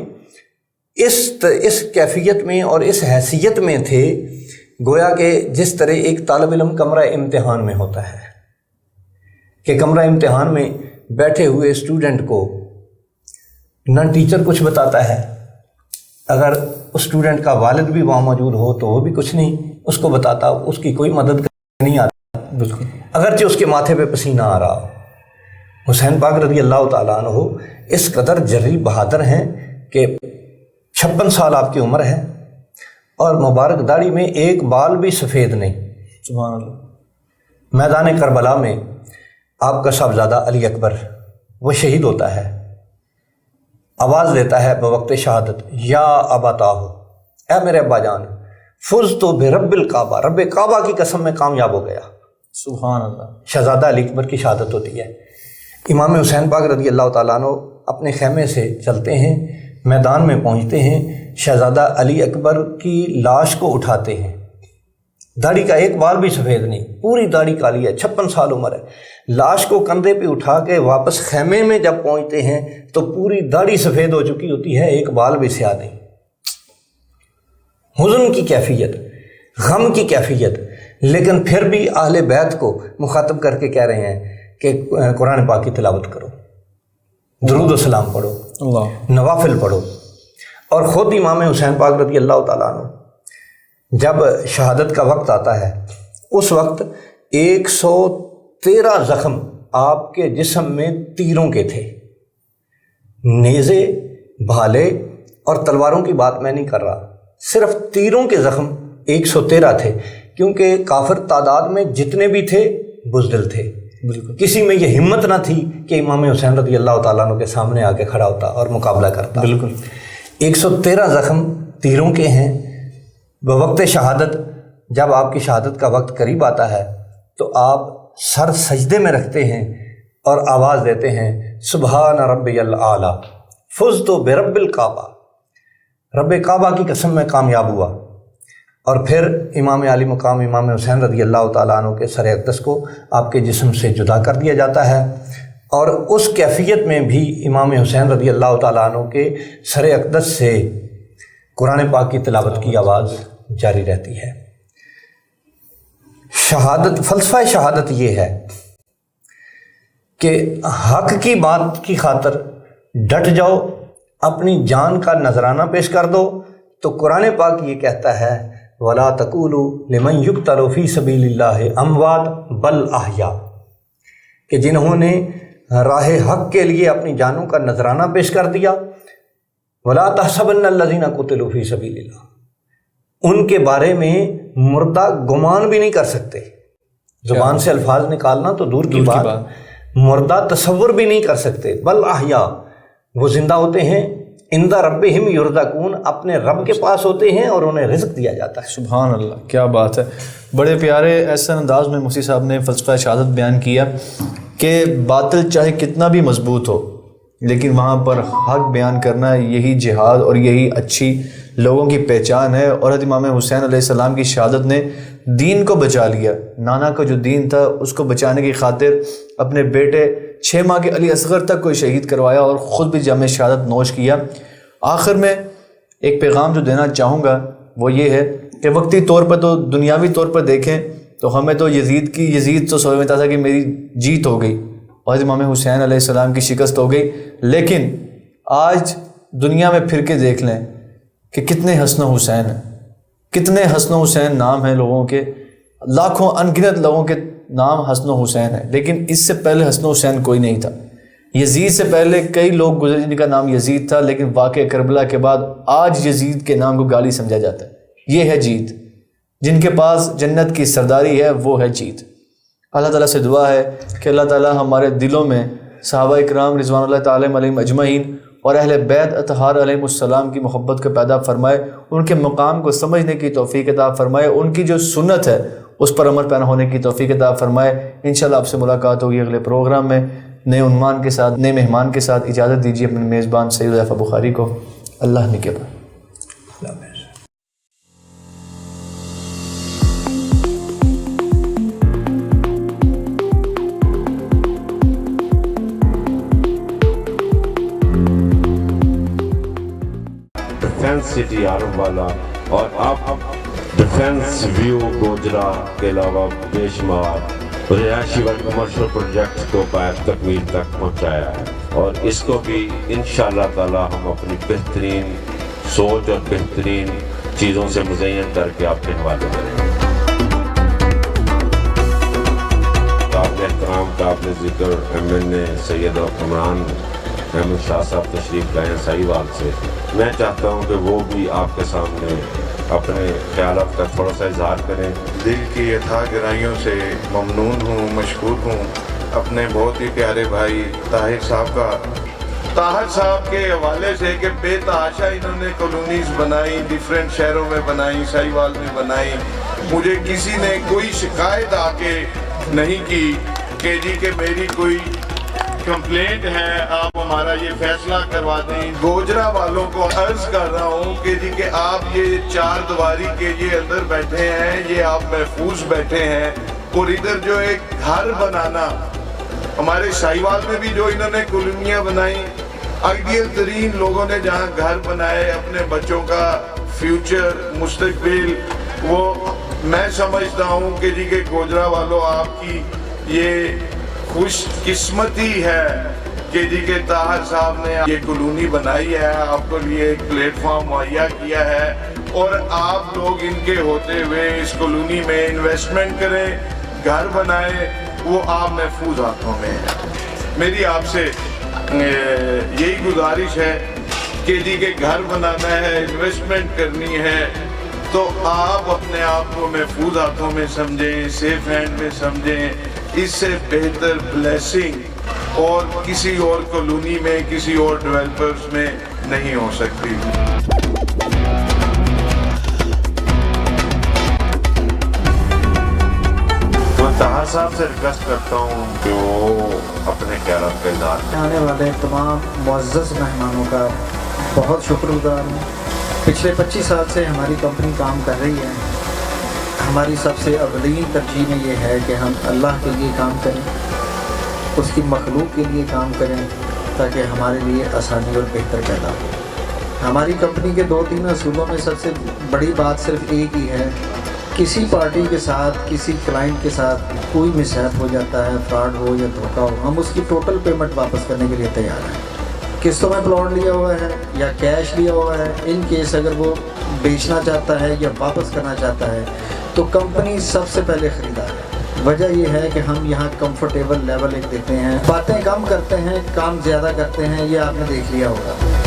S2: اس کیفیت میں اور اس حیثیت میں تھے، گویا کہ جس طرح ایک طالب علم کمرہ امتحان میں ہوتا ہے کہ کمرہ امتحان میں بیٹھے ہوئے اسٹوڈنٹ کو نہ ٹیچر کچھ بتاتا ہے، اگر اس اسٹوڈنٹ کا والد بھی وہاں موجود ہو تو وہ بھی کچھ نہیں اس کو بتاتا، اس کی کوئی مدد نہیں آتی، بالکل، اگرچہ اس کے ماتھے پہ پسینہ آ رہا ہو۔ حسین پاک رضی اللہ تعالیٰ عنہ اس قدر جری بہادر ہیں کہ 56 سال آپ کی عمر ہے اور مبارک داڑھی میں ایک بال بھی سفید نہیں۔
S1: سبحان اللہ۔
S2: میدان کربلا میں آپ کا صاحبزادہ علی اکبر وہ شہید ہوتا ہے، آواز دیتا ہے بوقت شہادت، یا ابتاہ، اے میرے ابا جان، فزت برب الکعبہ، رب کعبہ کی قسم میں کامیاب ہو گیا۔
S1: سبحان اللہ۔
S2: شہزادہ علی اکبر کی شہادت ہوتی ہے۔ امام حسین پاک رضی اللہ تعالیٰ عنہ اپنے خیمے سے چلتے ہیں، میدان میں پہنچتے ہیں، شہزادہ علی اکبر کی لاش کو اٹھاتے ہیں، داڑھی کا ایک بال بھی سفید نہیں، پوری داڑھی کالی ہے، 56 سال عمر ہے، لاش کو کندھے پہ اٹھا کے واپس خیمے میں جب پہنچتے ہیں تو پوری داڑھی سفید ہو چکی ہوتی ہے، ایک بال بھی سیاہ نہیں۔ حزن کی کیفیت، غم کی کیفیت، لیکن پھر بھی اہل بیت کو مخاطب کر کے کہہ رہے ہیں کہ قرآن پاک کی تلاوت کرو، درود و سلام پڑھو،
S1: اللہ،
S2: نوافل پڑھو۔ اور خود امام حسین پاک رضی اللہ تعالیٰ عنہ جب شہادت کا وقت آتا ہے اس وقت 113 زخم آپ کے جسم میں تیروں کے تھے، نیزے، بھالے اور تلواروں کی بات میں نہیں کر رہا، صرف تیروں کے زخم 113 تھے، کیونکہ کافر تعداد میں جتنے بھی تھے بزدل تھے،
S1: بالکل،
S2: کسی میں یہ ہمت نہ تھی کہ امام حسین رضی اللہ تعالیٰ عنہ کے سامنے آ کے کھڑا ہوتا اور مقابلہ کرتا۔
S1: بالکل،
S2: 113 زخم تیروں کے ہیں۔ بوقت شہادت جب آپ کی شہادت کا وقت قریب آتا ہے تو آپ سر سجدے میں رکھتے ہیں اور آواز دیتے ہیں، سبحان ربی الاعلیٰ فزت برب الکعبہ، رب کعبہ کی قسم میں کامیاب ہوا۔ اور پھر امام علی مقام امام حسین رضی اللہ تعالیٰ عنہ کے سر اقدس کو آپ کے جسم سے جدا کر دیا جاتا ہے، اور اس کیفیت میں بھی امام حسین رضی اللہ تعالیٰ عنہ کے سر اقدس سے قرآن پاک کی تلاوت کی آواز جاری رہتی ہے۔ شہادت، فلسفہ شہادت یہ ہے کہ حق کی بات کی خاطر ڈٹ جاؤ، اپنی جان کا نذرانہ پیش کر دو۔ تو قرآن پاک یہ کہتا ہے، وَلَا تَقُولُوا لِمَنْ يُقْتَلُ فِي سَبِيلِ اللَّهِ أَمْوَاتٌ بَلْ أَحْيَاءٌ، کہ جنہوں نے راہ حق کے لیے اپنی جانوں کا نذرانہ پیش کر دیا، وَلَا تَحْسَبَنَّ الَّذِينَ قُتِلُوا فِي سَبِيلِ اللَّهِ، ان کے بارے میں مردہ گمان بھی نہیں کر سکتے، زبان سے الفاظ نکالنا تو دور کی بات، مردہ تصور بھی نہیں کر سکتے، بل احیا، وہ زندہ ہوتے ہیں عند ربہم یرزقون، اپنے رب کے پاس ہوتے ہیں اور انہیں رزق دیا جاتا ہے۔
S1: سبحان اللہ، کیا بات ہے۔ بڑے پیارے ایسے انداز میں مفتی صاحب نے فلسفہ شہادت بیان کیا کہ باطل چاہے کتنا بھی مضبوط ہو لیکن وہاں پر حق بیان کرنا یہی جہاد اور یہی اچھی لوگوں کی پہچان ہے۔ اور حضرت امام حسین علیہ السلام کی شہادت نے دین کو بچا لیا۔ نانا کا جو دین تھا اس کو بچانے کی خاطر اپنے بیٹے 6 ماہ کے علی اصغر تک کو شہید کروایا اور خود بھی جام شہادت نوش کیا۔ آخر میں ایک پیغام جو دینا چاہوں گا وہ یہ ہے کہ وقتی طور پر تو دنیاوی طور پر دیکھیں تو ہمیں تو یزید تو سمجھ میں تھا کہ میری جیت ہو گئی اور امام حسین علیہ السلام کی شکست ہو گئی، لیکن آج دنیا میں پھر کے دیکھ لیں کہ کتنے حسن و حسین ہیں، کتنے حسن و حسین نام ہیں لوگوں کے، لاکھوں ان گنت لوگوں کے نام حسن و حسین ہے، لیکن اس سے پہلے حسن و حسین کوئی نہیں تھا۔ یزید سے پہلے کئی لوگ گزرے جن کا نام یزید تھا، لیکن واقعہ کربلا کے بعد آج یزید کے نام کو گالی سمجھا جاتا ہے۔ یہ ہے جیت، جن کے پاس جنت کی سرداری ہے وہ ہے جیت۔ اللہ تعالیٰ سے دعا ہے کہ اللہ تعالیٰ ہمارے دلوں میں صحابہ اکرام رضوان اللہ تعالیٰ علیہم اجمعین اور اہل بیت اطہار علیہم السلام کی محبت کو پیدا فرمائے، ان کے مقام کو سمجھنے کی توفیق عطا فرمائے، ان کی جو سنت ہے اس پر عمل پیرا ہونے کی توفیق عطا فرمائے۔ انشاءاللہ آپ سے ملاقات ہوگی اگلے پروگرام میں نئے عنوان کے ساتھ، نئے مہمان کے ساتھ۔ اجازت دیجیے اپنے میزبان سید حذیفہ بخاری کو۔ اللہ نگہبان۔
S3: ڈیفینس سٹی عرب والا اور اب ڈیفینس ویو گوجرا کے علاوہ بے شمار رہائشی و کمرشل پروجیکٹ کو بعد تکمیل تک پہنچایا ہے، اور اس کو بھی انشاءاللہ تعالی ہم اپنی بہترین سوچ اور بہترین چیزوں سے مزین کر کے آپ کے حوالے کریں گے۔ قابل احترام قابل ذکر MNA سید عمران احمد شاہ صاحب تشریف لائے ہیں ساہیوال سے۔ میں چاہتا ہوں کہ وہ بھی آپ کے سامنے اپنے خیالات کا تھوڑا سا اظہار کریں۔
S4: دل کی اتھا گہرائیوں سے ممنون ہوں، مشکور ہوں اپنے بہت ہی پیارے بھائی طاہر صاحب کا، طاہر صاحب کے حوالے سے کہ بے تحاشا انہوں نے کالونیز بنائی، ڈیفرنٹ شہروں میں بنائی، ساہیوال میں بنائی۔ مجھے کسی نے کوئی شکایت آ کے نہیں کی کہ جی کہ میری کوئی کمپلینٹ ہے آپ ہمارا یہ فیصلہ کروا دیں۔ گوجرا والوں کو عرض کر رہا ہوں کہ جی کہ آپ یہ 4 دیواری کے یہ اندر بیٹھے ہیں، یہ آپ محفوظ بیٹھے ہیں، اور ادھر جو ایک گھر بنانا، ہمارے ساہیوال میں بھی جو انہوں نے کالونیاں بنائی، آئیڈیل ترین لوگوں نے جہاں گھر بنائے اپنے بچوں کا فیوچر مستقبل، وہ میں سمجھتا ہوں کہ جی کہ گوجرا والوں آپ کی یہ خوش قسمتی ہے کہ جی کہ طاہر صاحب نے یہ کالونی بنائی ہے، آپ کو لیے ایک پلیٹ فارم مہیا کیا ہے، اور آپ لوگ ان کے ہوتے ہوئے اس کالونی میں انویسٹمنٹ کریں، گھر بنائیں، وہ آپ محفوظ ہاتھوں میں ہے۔ میری آپ سے یہی گزارش ہے کہ جی کہ گھر بنانا ہے، انویسٹمنٹ کرنی ہے، تو آپ اپنے آپ کو محفوظ ہاتھوں میں سمجھیں، سیف ہینڈ میں سمجھیں۔ اس سے بہتر بلیسنگ اور کسی اور کالونی میں، کسی اور ڈیولپرز میں نہیں ہو سکتی۔
S3: میں طاہر صاحب سے ریکویسٹ کرتا ہوں کہ وہ اپنے خیالات کا اظہار کریں۔
S5: آنے والے تمام معزز مہمانوں کا بہت شکر گزار ہوں۔ پچھلے 25 سال سے ہماری کمپنی کام کر رہی ہے۔ ہماری سب سے اولین ترجیح میں یہ ہے کہ ہم اللہ کے لیے کام کریں، اس کی مخلوق کے لیے کام کریں، تاکہ ہمارے لیے آسانی اور بہتر پیدا ہو۔ ہماری کمپنی کے 2-3 اصولوں میں سب سے بڑی بات صرف ایک ہی ہے، کسی پارٹی کے ساتھ، کسی کلائنٹ کے ساتھ کوئی مسہیپ ہو جاتا ہے، فراڈ ہو یا دھوکہ ہو، ہم اس کی ٹوٹل پیمنٹ واپس کرنے کے لیے تیار ہیں۔ قسطوں میں پلاٹ لیا ہوا ہے یا کیش لیا ہوا ہے، ان کیس اگر وہ بیچنا چاہتا ہے یا واپس کرنا چاہتا ہے تو کمپنی سب سے پہلے خریدار ہے۔ وجہ یہ ہے کہ ہم یہاں کمفرٹیبل لیول ایک دیتے ہیں، باتیں کم کرتے ہیں، کام زیادہ کرتے ہیں، یہ آپ نے دیکھ لیا ہوگا۔